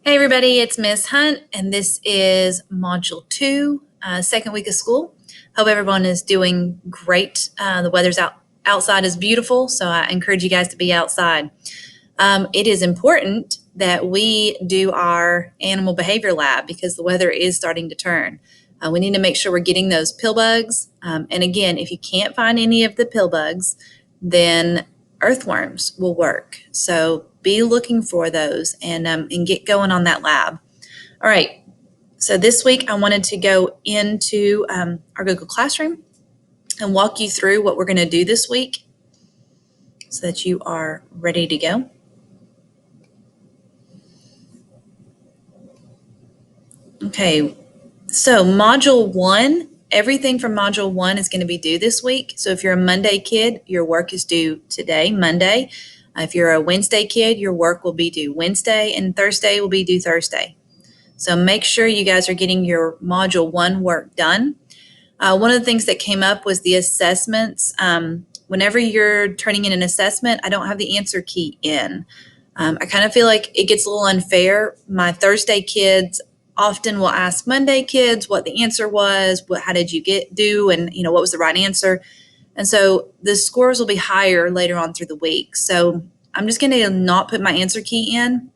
Hey everybody, it's Miss Hunt, and this is Module 2, second week of school. Hope everyone is doing great. The weather's outside is beautiful, so I encourage you guys to be outside. It is important that we do our animal behavior lab because the weather is starting to turn. We need to make sure we're getting those pill bugs. And again, if you can't find any of the pill bugs, then earthworms will work. So be looking for those and get going on that lab. All right. So this week I wanted to go into our Google Classroom and walk you through what we're going to do this week so that you are ready to go. Okay, so Module 1, everything from Module 1 is going to be due this week. So if you're a Monday kid, your work is due today, Monday. If you're a Wednesday kid, your work will be due Wednesday, and Thursday will be due Thursday. So make sure you guys are getting your Module 1 work done. One of the things that came up was the assessments. Whenever you're turning in an assessment, I don't have the answer key in. I kind of feel like it gets a little unfair. My Thursday kids often will ask Monday kids what the answer was, how did you do, and what was the right answer. And so the scores will be higher later on through the week. So I'm just going to not put my answer key in,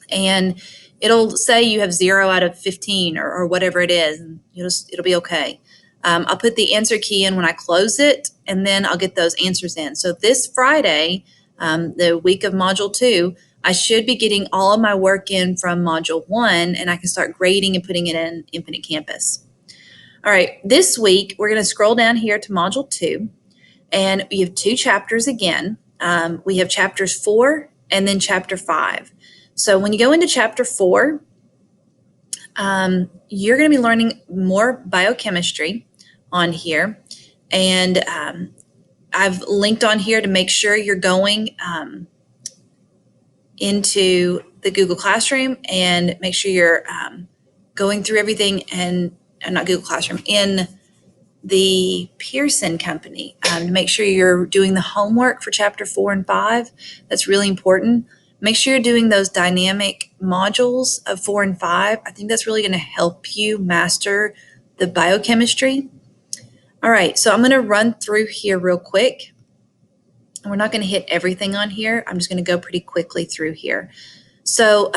and it'll say you have 0 out of 15 or whatever it is, and it'll be okay. I'll put the answer key in when I close it, and then I'll get those answers in. So this Friday, the week of Module 2, I should be getting all of my work in from Module 1, and I can start grading and putting it in Infinite Campus. All right, this week, we're going to scroll down here to Module 2, and we have 2 chapters again. We have chapters 4 and then chapter 5. So when you go into chapter 4, you're going to be learning more biochemistry on here, and I've linked on here to make sure you're going into the Google Classroom and make sure you're going through everything and not Google Classroom, in the Pearson company to make sure you're doing the homework for chapter 4 and 5. That's really important. Make sure you're doing those dynamic modules of 4 and 5. I think that's really going to help you master the biochemistry. All right, so I'm going to run through here real quick. We're not going to hit everything on here. I'm just going to go pretty quickly through here. So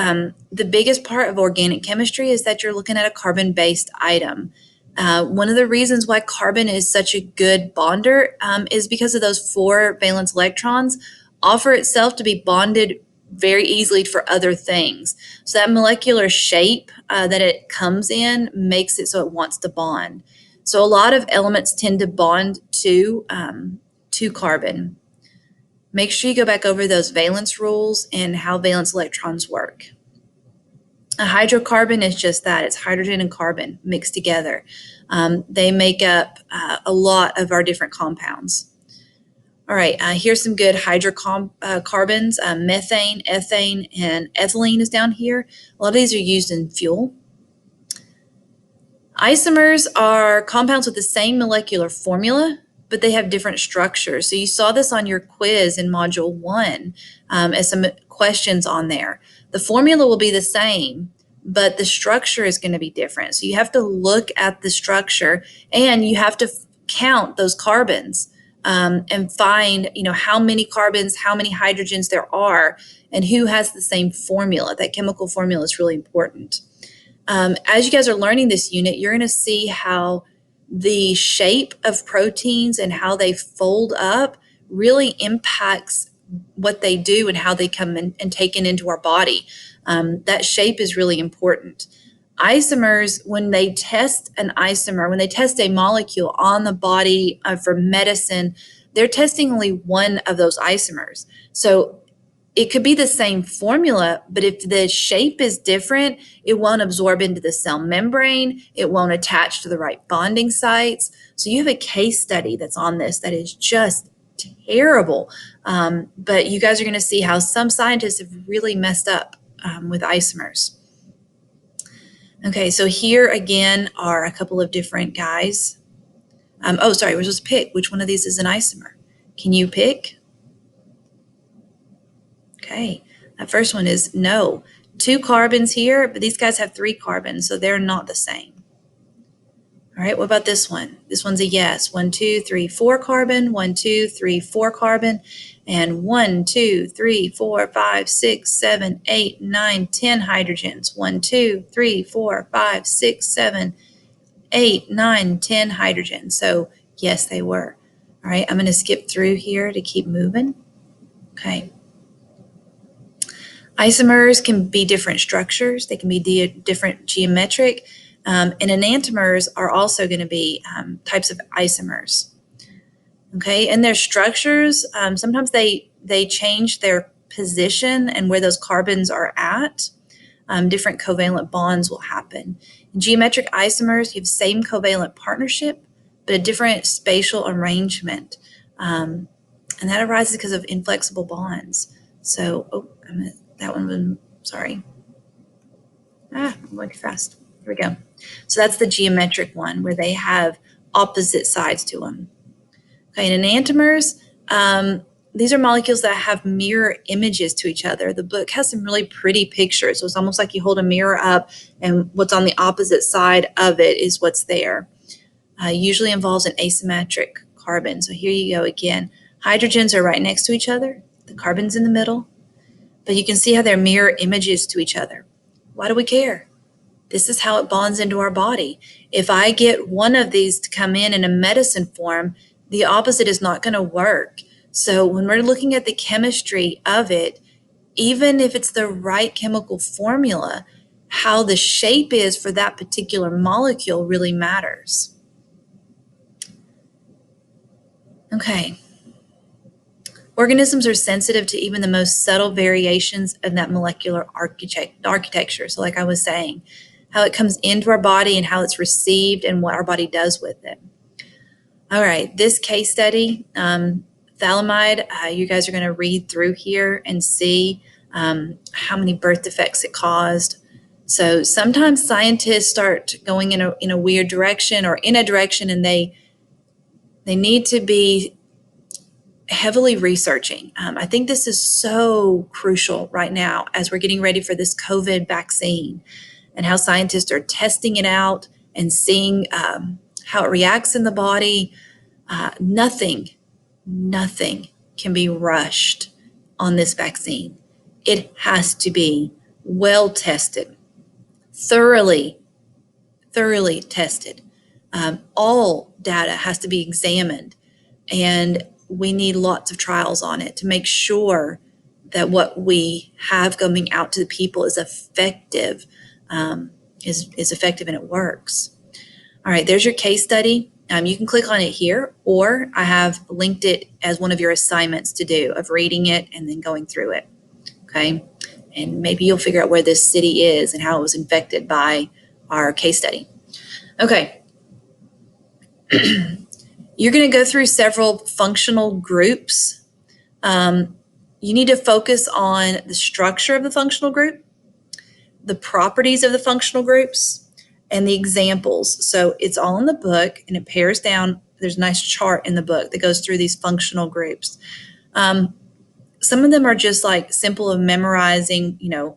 the biggest part of organic chemistry is that you're looking at a carbon-based item. One of the reasons why carbon is such a good bonder is because of those 4 valence electrons offer itself to be bonded very easily for other things. So that molecular shape that it comes in makes it so it wants to bond. So a lot of elements tend to bond to carbon. Make sure you go back over those valence rules and how valence electrons work. A hydrocarbon is just that. It's hydrogen and carbon mixed together. They make up a lot of our different compounds. All right, here's some good hydrocarbons. Methane, ethane, and ethylene is down here. A lot of these are used in fuel. Isomers are compounds with the same molecular formula, but they have different structures. So you saw this on your quiz in Module 1 as some questions on there. The formula will be the same, but the structure is going to be different. So you have to look at the structure, and you have to count those carbons and find, how many carbons, how many hydrogens there are, and who has the same formula. That chemical formula is really important. As you guys are learning this unit, you're going to see how the shape of proteins and how they fold up really impacts what they do and how they come in and taken into our body. That shape is really important. Isomers, when they test an isomer, when they test a molecule on the body for medicine, they're testing only one of those isomers. So it could be the same formula, but if the shape is different, it won't absorb into the cell membrane. It won't attach to the right bonding sites. So you have a case study that's on this that is just terrible. But you guys are going to see how some scientists have really messed up with isomers. Okay, so here again are a couple of different guys. We're supposed to pick which one of these is an isomer. Can you pick? Okay, that first one is no. 2 carbons here, but these guys have 3 carbons, so they're not the same. All right, what about this one? This one's a yes. 1, 2, 3, 4 carbon, 1, 2, 3, 4 carbon, and 1, 2, 3, 4, 5, 6, 7, 8, 9, 10 hydrogens. 1, 2, 3, 4, 5, 6, 7, 8, 9, 10 hydrogens. So yes, they were. All right, I'm going to skip through here to keep moving. Okay. Isomers can be different structures. They can be different geometric. And enantiomers are also going to be types of isomers. Okay, and their structures, sometimes they change their position and where those carbons are at. Different covalent bonds will happen. In geometric isomers, you have same covalent partnership, but a different spatial arrangement. And that arises because of inflexible bonds. So, that one, sorry. I'm going too fast. Here we go. So that's the geometric one where they have opposite sides to them. Okay, and enantiomers, these are molecules that have mirror images to each other. The book has some really pretty pictures. So it's almost like you hold a mirror up and what's on the opposite side of it is what's there. Usually involves an asymmetric carbon. So here you go again. Hydrogens are right next to each other. The carbon's in the middle. But you can see how they're mirror images to each other. Why do we care? This is how it bonds into our body. If I get one of these to come in a medicine form, the opposite is not going to work. So when we're looking at the chemistry of it, even if it's the right chemical formula, how the shape is for that particular molecule really matters. Okay. Organisms are sensitive to even the most subtle variations of that molecular architecture. So like I was saying, how it comes into our body and how it's received and what our body does with it. All right, this case study, phthalimide, you guys are going to read through here and see how many birth defects it caused. So sometimes scientists start going in a weird direction or in a direction, and they need to be heavily researching. I think this is so crucial right now as we're getting ready for this COVID vaccine and how scientists are testing it out and seeing how it reacts in the body. Nothing can be rushed on this vaccine. It has to be well tested, thoroughly tested. All data has to be examined, and we need lots of trials on it to make sure that what we have coming out to the people is effective, is effective and it works. All right, there's your case study. You can click on it here, or I have linked it as one of your assignments to do of reading it and then going through it. Okay, and maybe you'll figure out where this city is and how it was infected by our case study. Okay. You're going to go through several functional groups. You need to focus on the structure of the functional group, the properties of the functional groups, and the examples. So it's all in the book, and it pairs down. There's a nice chart in the book that goes through these functional groups. Some of them are just like simple of memorizing, a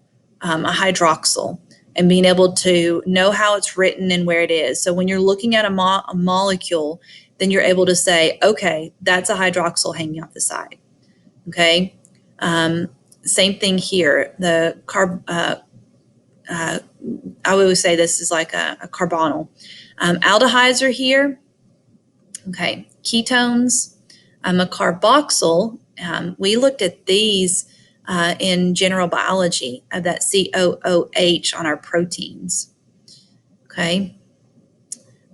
hydroxyl and being able to know how it's written and where it is. So when you're looking at a molecule, then you're able to say, okay, that's a hydroxyl hanging off the side. Okay. Same thing here. The I always say this is like a carbonyl. Aldehydes are here. Okay. Ketones. A carboxyl. We looked at these in general biology of that COOH on our proteins. Okay.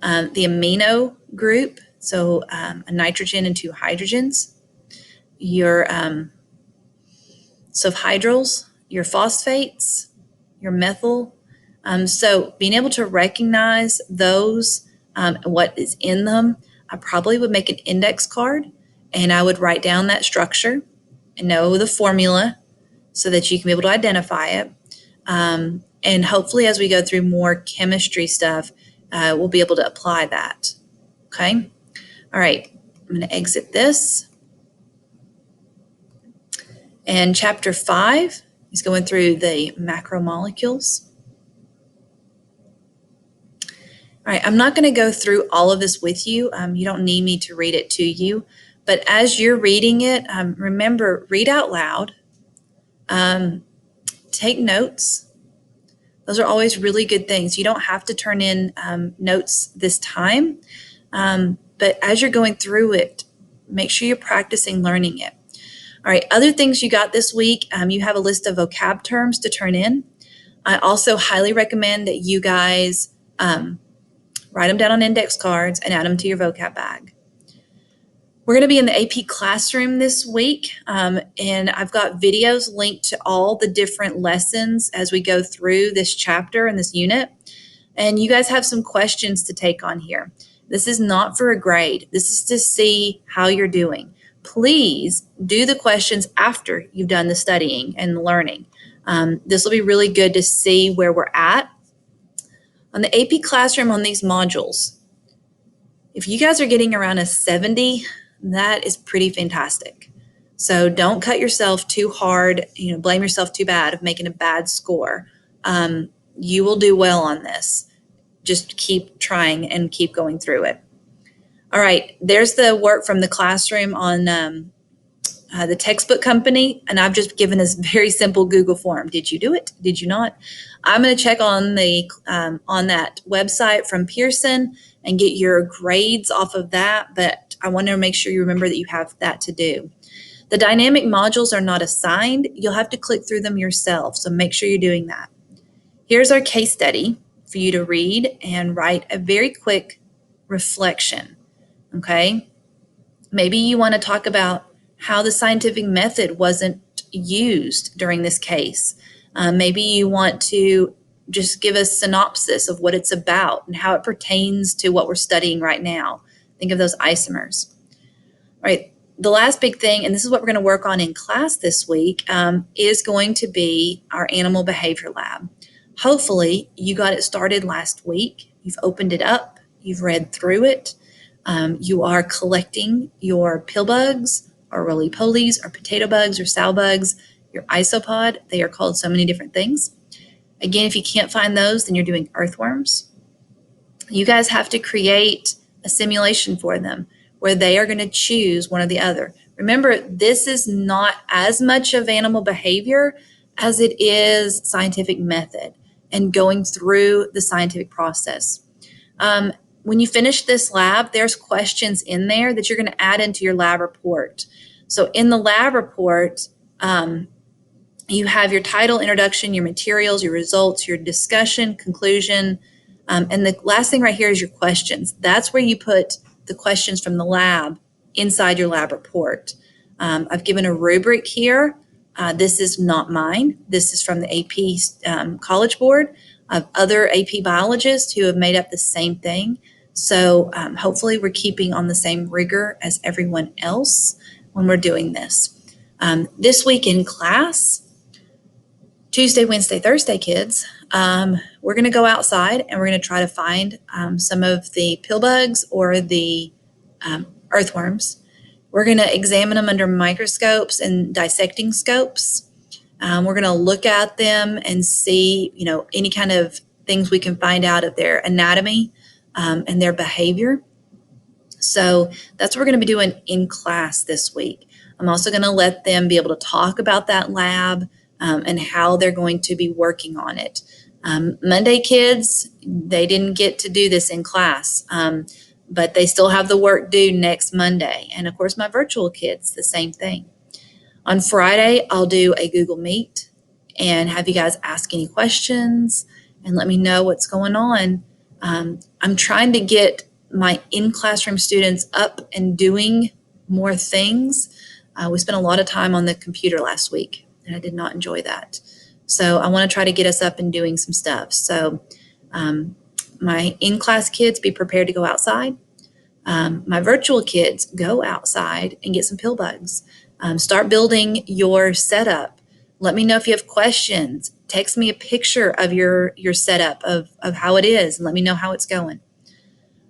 The amino group, so a nitrogen and 2 hydrogens. Your sulfhydryls, your phosphates, your methyl. So being able to recognize those, what is in them, I probably would make an index card and I would write down that structure and know the formula so that you can be able to identify it. And hopefully as we go through more chemistry stuff, we'll be able to apply that. Okay. All right. I'm going to exit this. And chapter 5, He's going through the macromolecules. All right, I'm not going to go through all of this with you. You don't need me to read it to you. But as you're reading it, remember, read out loud. Take notes. Those are always really good things. You don't have to turn in notes this time. But as you're going through it, make sure you're practicing learning it. All right, other things you got this week, you have a list of vocab terms to turn in. I also highly recommend that you guys write them down on index cards and add them to your vocab bag. We're going to be in the AP classroom this week, and I've got videos linked to all the different lessons as we go through this chapter and this unit. And you guys have some questions to take on here. This is not for a grade. This is to see how you're doing. Please do the questions after you've done the studying and the learning. This will be really good to see where we're at. On the AP classroom on these modules, if you guys are getting around a 70, that is pretty fantastic. So don't cut yourself too hard, blame yourself too bad of making a bad score. You will do well on this. Just keep trying and keep going through it. All right, there's the work from the classroom on the textbook company, and I've just given this very simple Google form. Did you do it? Did you not? I'm going to check on the on that website from Pearson and get your grades off of that, but I want to make sure you remember that you have that to do. The dynamic modules are not assigned. You'll have to click through them yourself, so make sure you're doing that. Here's our case study for you to read and write a very quick reflection, okay? Maybe you want to talk about how the scientific method wasn't used during this case. Maybe you want to just give a synopsis of what it's about and how it pertains to what we're studying right now. Think of those isomers. All right, the last big thing, and this is what we're going to work on in class this week, is going to be our animal behavior lab. Hopefully, you got it started last week. You've opened it up. You've read through it. You are collecting your pill bugs or roly-polies or potato bugs or sow bugs, your isopod. They are called so many different things. Again, if you can't find those, then you're doing earthworms. You guys have to create a simulation for them where they are going to choose one or the other. Remember, this is not as much of animal behavior as it is scientific method and going through the scientific process. When you finish this lab, there's questions in there that you're going to add into your lab report. So in the lab report, you have your title, introduction, your materials, your results, your discussion, conclusion, and the last thing right here is your questions. That's where you put the questions from the lab inside your lab report. I've given a rubric here. This is not mine. This is from the AP College Board of other AP biologists who have made up the same thing. So hopefully we're keeping on the same rigor as everyone else when we're doing this. This week in class, Tuesday, Wednesday, Thursday, kids, we're going to go outside and we're going to try to find some of the pill bugs or the earthworms. We're going to examine them under microscopes and dissecting scopes. We're going to look at them and see, any kind of things we can find out of their anatomy and their behavior. So that's what we're going to be doing in class this week. I'm also going to let them be able to talk about that lab and how they're going to be working on it. Monday kids, they didn't get to do this in class, but they still have the work due next Monday. And of course, my virtual kids, the same thing. On Friday, I'll do a Google Meet and have you guys ask any questions and let me know what's going on. I'm trying to get my in-classroom students up and doing more things. We spent a lot of time on the computer last week, and I did not enjoy that. So I want to try to get us up and doing some stuff. So my in-class kids, be prepared to go outside. My virtual kids, go outside and get some pill bugs. Start building your setup. Let me know if you have questions. Text me a picture of your setup of how it is and let me know how it's going.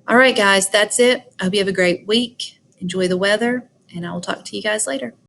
All right, guys, that's it. I hope you have a great week. Enjoy the weather, and I will talk to you guys later.